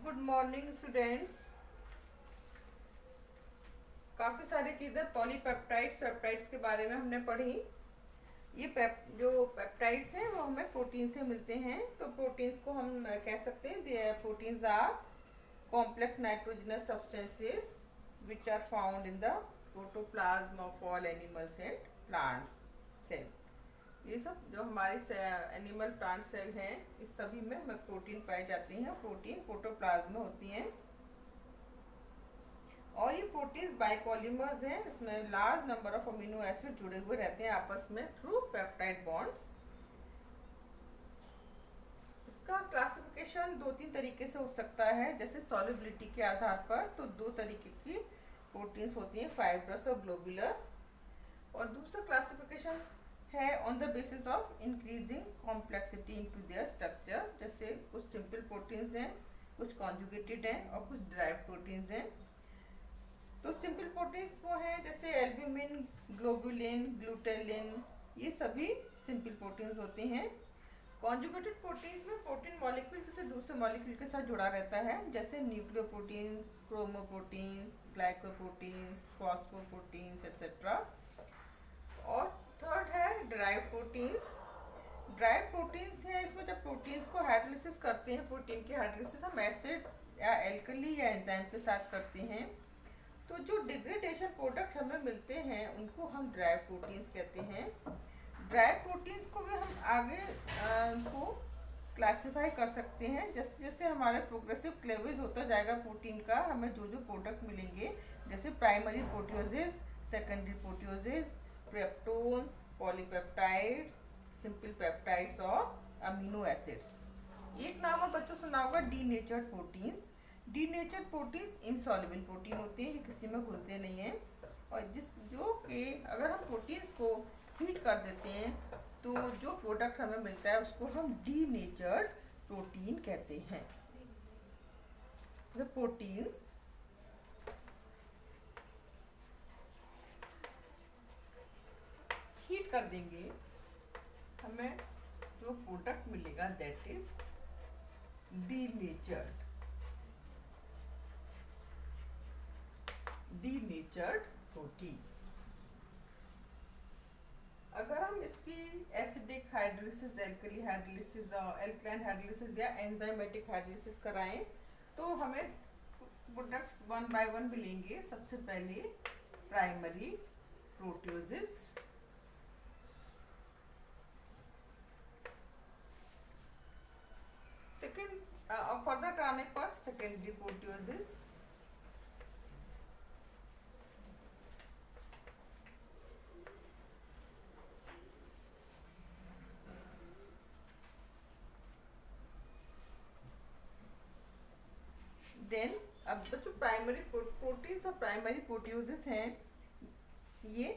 Good morning students. काफ़ी सारी चीज़ें पॉलीपेप्टाइड्स पेप्टाइड्स के बारे में हमने पढ़ी। ये जो पेप्टाइड्स हैं वो हमें प्रोटीन से मिलते हैं। तो प्रोटीन्स को हम कह सकते हैं proteins are complex nitrogenous substances which are found in the protoplasm of all animals and plants cell. ये सब जो हमारे एनिमल प्लांट सेल हैं इस सभी में प्रोटीन पाए जाते हैं। प्रोटीन प्रोटोप्लाज्म में होती हैं और ये प्रोटीन्स बाइपॉलीमर्स हैं। इसमें large number of amino acid जुड़े हुए रहते हैं आपस में थ्रू पेप्टाइड बॉन्ड्स। इसका क्लासिफिकेशन दो तीन तरीके से हो सकता है, जैसे सॉल्युबिलिटी के आधार पर। तो दो तरीके की प्रोटीन्स होती हैं, फाइब्रस और ग्लोबुलर। और दूसरा क्लासिफिकेशन है on the basis of increasing complexity into their structure. जैसे कुछ सिंपल प्रोटीन्स हैं, कुछ कॉन्जुगेटेड हैं और कुछ डिराइव्ड प्रोटीन्स हैं। तो सिंपल प्रोटीन्स वो हैं जैसे एल्ब्यूमिन, ग्लोबुलिन, ग्लूटेलिन, ये सभी सिंपल प्रोटीन्स होते हैं। कॉन्जुगेटेड प्रोटीन्स में प्रोटीन मॉलिक्यूल किसी दूसरे मॉलिक्यूल के साथ जुड़ा रहता है, जैसे न्यूक्लियोप्रोटीन्स, क्रोमोप्रोटीन्स, ग्लाइकोप्रोटीन्स, फॉस्फोप्रोटीन्स एक्सेट्रा। और थर्ड है डिराइव्ड प्रोटीन्स। डिराइव्ड प्रोटीन्स है, इसमें जब प्रोटीन्स को हाइड्रोलिसिस करते हैं, प्रोटीन की हाइड्रोलिसिस हम एसिड या एल्कली या एंजाइम के साथ करते हैं, तो जो डिग्रेडेशन प्रोडक्ट हमें मिलते हैं उनको हम डिराइव्ड प्रोटीन्स कहते हैं। डिराइव्ड प्रोटीन्स को भी हम आगे उनको क्लासिफाई कर सकते हैं। जैसे जैसे हमारा प्रोग्रेसिव क्लेवेज होता जाएगा प्रोटीन का, हमें जो जो प्रोडक्ट मिलेंगे, जैसे primary proteoses, secondary proteoses, peptones, polypeptides, simple peptides और अमीनो एसिड्स। एक नाम और बच्चों सुना होगा denatured proteins. Denatured proteins insoluble protein होते हैं, ये किसी में घुलते नहीं हैं। और जो कि अगर हम प्रोटीन्स को हीट कर देते हैं तो जो प्रोडक्ट हमें मिलता है उसको हम डीनेचर्ड प्रोटीन कहते हैं। द प्रोटीन्स हीट कर देंगे, हमें जो प्रोडक्ट मिलेगा दैट इज डीनेचर्ड प्रोटीन। अगर हम इसकी acidic hydrolysis, alkali hydrolysis, alkaline hydrolysis या एंजाइमेटिक हाइड्रोलिसिस कराएं तो हमें प्रोडक्ट्स वन बाय वन मिलेंगे। सबसे पहले प्राइमरी प्रोटियोजिस, सेकेंड फर्दर आने पर सेकेंडरी प्रोटियोजिस, देन अब जो प्राइमरी प्रोटीन्स और प्राइमरी प्रोटियोजिस हैं ये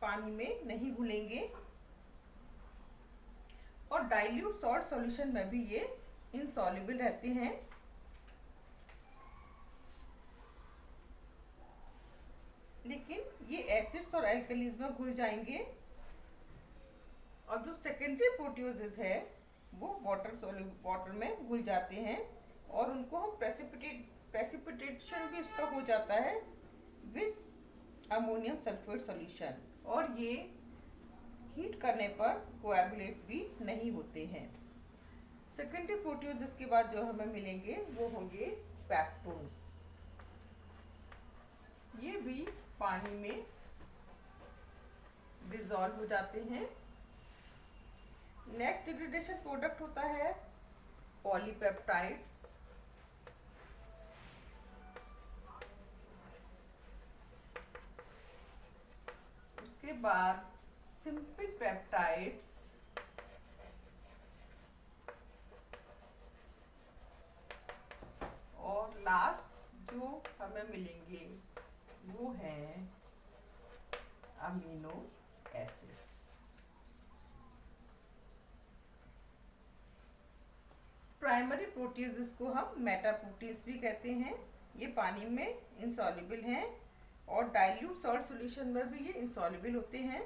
पानी में नहीं घुलेंगे और डाइल्यूट सॉल्ट सॉल्यूशन में भी ये इनसॉल्युबल रहते हैं। लेकिन ये एसिड्स और एल्कलीज में घुल जाएंगे। और जो सेकेंडरी प्रोटियोजिस है वो वाटर में घुल जाते हैं और उनको हम प्रेसिपिटेशन भी उसका हो जाता है विद अमोनियम सल्फेट सॉल्यूशन, और ये हीट करने पर कोएगुलेट भी नहीं होते हैं। सेकेंडरी प्रोटियोजिस के बाद जो हमें मिलेंगे वो होंगे पेप्टोन्स। ये भी पानी में डिसॉल्व हो जाते हैं। नेक्स्ट डिग्रेडेशन प्रोडक्ट होता है पॉलीपेप्टाइड्स। उसके बाद सिंपल पेप्टाइड्स, और लास्ट जो हमें मिलेंगे वो हैं अमीनो एसिड्स। प्राइमरी प्रोटीन्स को हम मेटाप्रोटीन्स भी कहते हैं। ये पानी में इंसॉल्युबल हैं और डाइल्यूट सॉल्ट सॉल्यूशन में भी ये इंसॉल्युबल होते हैं,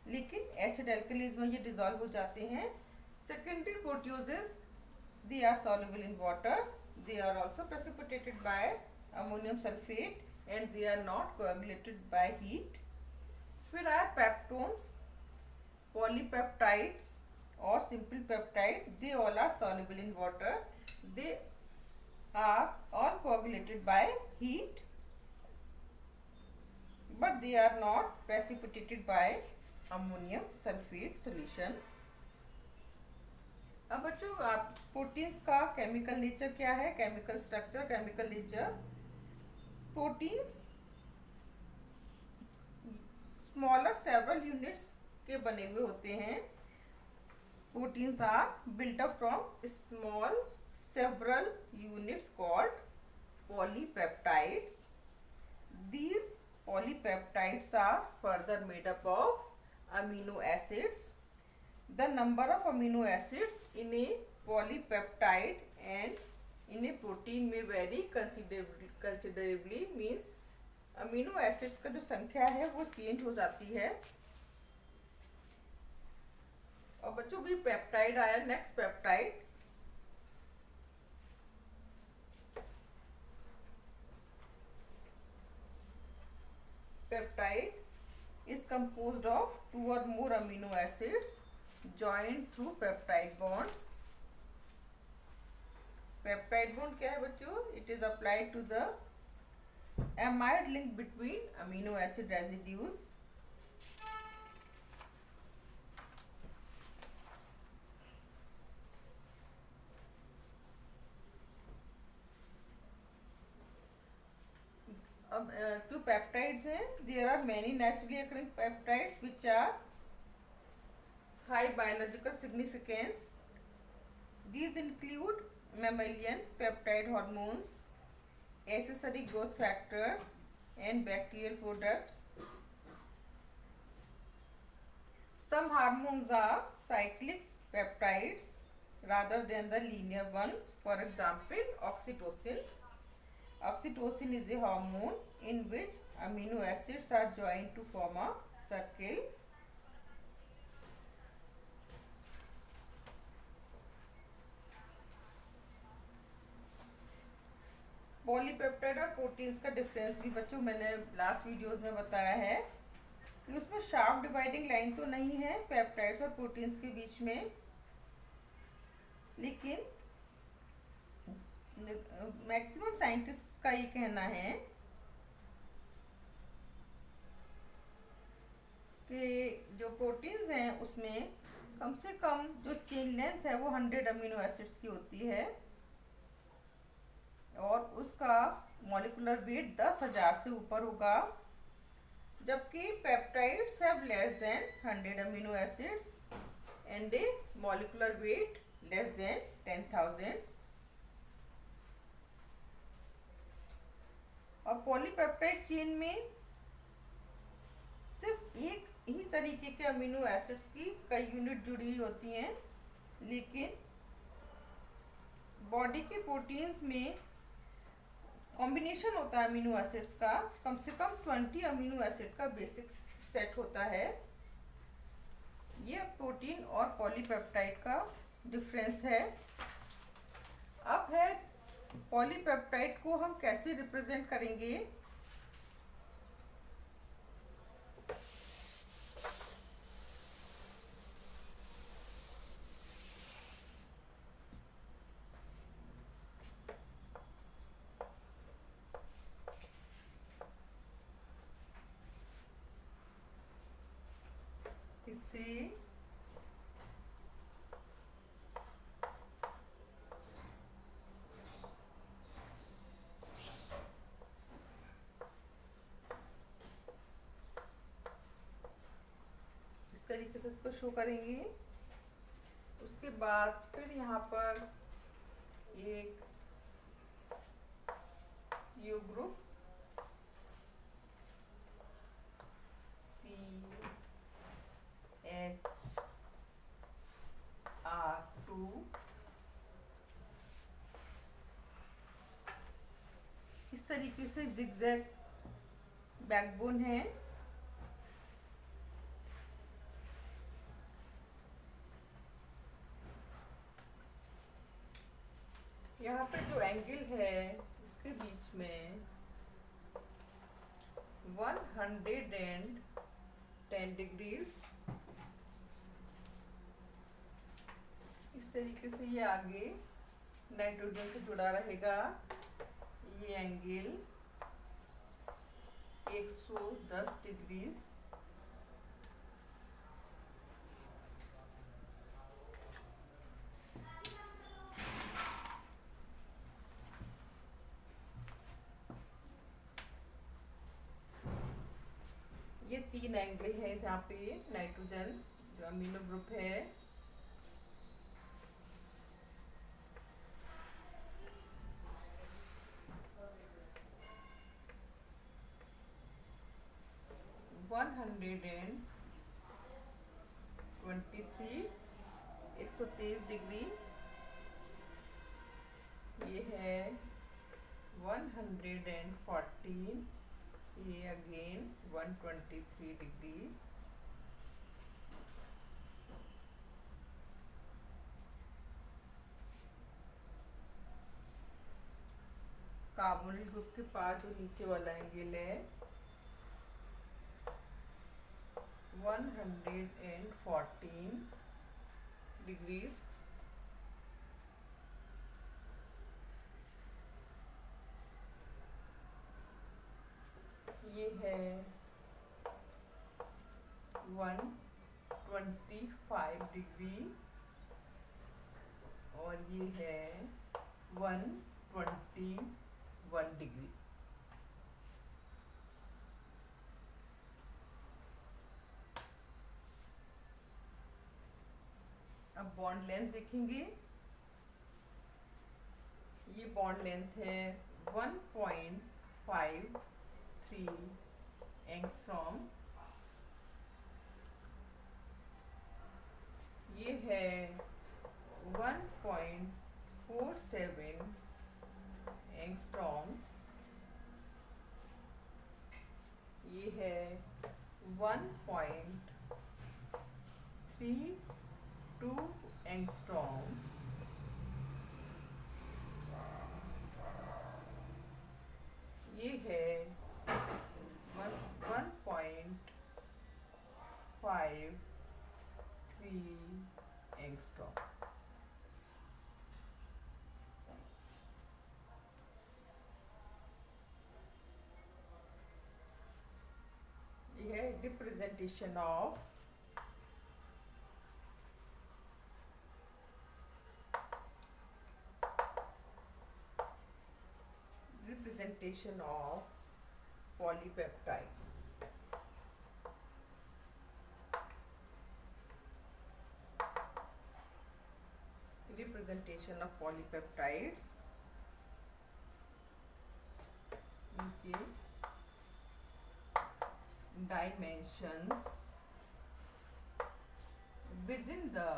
लेकिन एसिड एल्कलीज में ये डिसॉल्व हो जाते हैं। Secondary proteoses they are soluble in water they are also precipitated by ammonium sulfate and they are not coagulated by heat. फिर आया peptones, polypeptides or simple peptide, they all are soluble in water. They are all coagulated by heat, but they are not precipitated by ammonium sulfate solution. अब बच्चों आप proteins का chemical nature क्या है, chemical structure, chemical nature. Proteins smaller several units के बने हुए होते हैं. Proteins are built up from small several units called polypeptides. These polypeptides are further made up of amino acids. The number of amino acids in a polypeptide and in a protein may vary considerably. Means amino acids का जो संख्या है वो change हो जाती है. और बच्चों भी पेप्टाइड आया. Next peptide. Peptide is composed of 2 or more amino acids joined through peptide bonds. Peptide bond क्या है बच्चों? It is applied to the amide link between amino acid residues. अब जो पेप्टाइड्स हैं, there are many naturally occurring peptides which are high biological significance. These include mammalian peptide hormones, accessory growth factors and bacterial products. Some hormones are cyclic peptides rather than the linear one. For example, oxytocin. Oxytocin is a hormone in which amino acids are joined to form a circle. Polypeptide और proteins का difference भी बच्चों मैंने last videos में बताया है कि उसमें शार्प डिवाइडिंग लाइन तो नहीं है पेप्टाइड्स और प्रोटीन्स के बीच में, लेकिन मैक्सिमम साइंटिस्ट का ये कहना है कि जो प्रोटीन्स हैं उसमें कम से कम जो चेन लेंथ है वो 100 अमीनो एसिड्स की होती है और उसका मॉलिक्यूलर वेट 10,000 से ऊपर होगा, जबकि peptides have less than 100 amino acids and A molecular weight less than 10,000. और पॉलीपेप्टाइड चेन में सिर्फ एक ही तरीके के अमीनो एसिड्स की कई यूनिट जुड़ी हुई होती हैं, लेकिन बॉडी के प्रोटीन्स में कॉम्बिनेशन होता है अमीनो एसिड्स का. कम से कम 20 अमीनो एसिड का बेसिक सेट होता है. ये प्रोटीन और पॉलीपेप्टाइड का डिफरेंस है. अब है पॉलीपेप्टाइड को हम कैसे रिप्रेजेंट करेंगे. इससे तरीके से इसको शो करेंगे. उसके बाद फिर यहाँ पर एक CO ग्रुप CHR2 इस तरीके से जिगजैग बैकबोन है. यहाँ पे जो एंगल है इसके बीच में 110 डिग्रीज, इस तरीके से ये आगे नाइट्रोजन से जुड़ा रहेगा। ये एंगल 110 डिग्रीज। ये 3 एंगल है जहाँ पे नाइट्रोजन जो अमीनो ग्रुप है वन हंड्रेड एंड 123 डिग्री। ये है 114, ये अगेन 123 डिग्री। कार्बोनिल ग्रुप के पास जो नीचे वाला एंगल है 114 डिग्रीज। ये है 125 डिग्री और ये है 121 डिग्री। अब बॉन्ड लेंथ देखेंगे। ये बॉन्ड लेंथ है 1.53 एंगस्ट्रॉम। ये है 1.47 एंगस्ट्रॉम। ये है 1.32 एंगस्ट्रॉम। ये है 1.53 एंगस्ट्रॉम। ये है representation of polypeptides। Representation of polypeptides. नीचे dimensions within the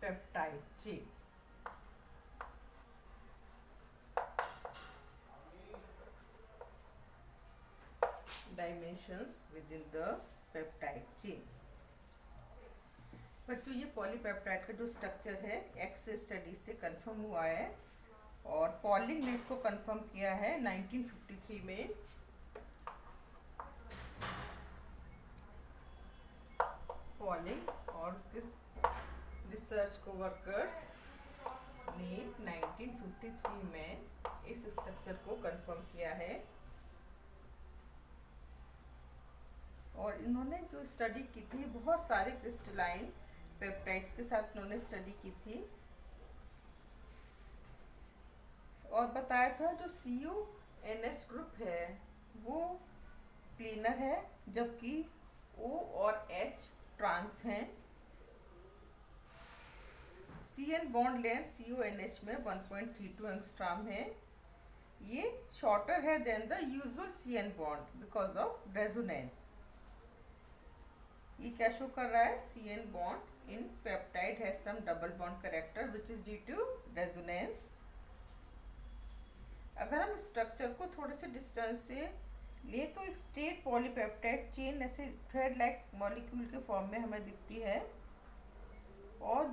peptide chain। Dimensions within the peptide chain। बच्चों ये पॉलीपेप्टाइड का जो स्ट्रक्चर है एक्स स्टडी से कंफर्म हुआ है और पॉलिंग ने इसको कंफर्म किया है 1953 में। पॉलिंग और उसके रिसर्च को वर्कर्स ने 1953 में इस स्ट्रक्चर को कंफर्म किया है। और इन्होंने जो स्टडी की थी बहुत सारे क्रिस्टलाइन पेप्टाइड्स के साथ इन्होंने स्टडी की थी और बताया था जो CuNH ग्रुप है वो प्लेनर है जबकि O और H ट्रांस हैं। CN बॉन्ड लेंथ CuNH में 1.32 एंगस्ट्रॉम है। ये शॉर्टर है than the usual CN bond because of resonance. ये क्या शो कर रहा है CN bond in peptide has some double bond character which is due to resonance। अगर हम स्ट्रक्चर को थोड़े से डिस्टेंस से ये तो एक स्ट्रेट पॉलीपेप्टाइड चेन ऐसे थ्रेड लाइक मॉलिक्यूल के फॉर्म में हमें दिखती है, और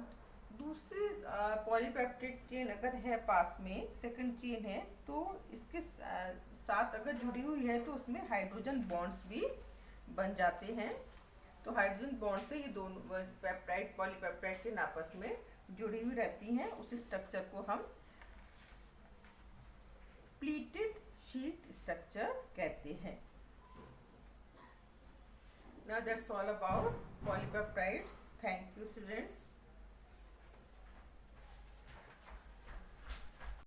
दूसरी पॉलीपेप्टाइड चेन अगर है पास में, सेकंड चेन है, तो इसके साथ अगर जुड़ी हुई है तो उसमें हाइड्रोजन बॉन्ड्स भी बन जाते हैं। तो हाइड्रोजन बॉन्ड से ये दोनों पेप्टाइड पॉलीपेप्टाइड चेन आपस में जुड़ी हुई रहती हैं। उस स्ट्रक्चर को हम प्लीटेड शीट स्ट्रक्चर कहते हैं। Now that's all about polypeptides. Thank you, students.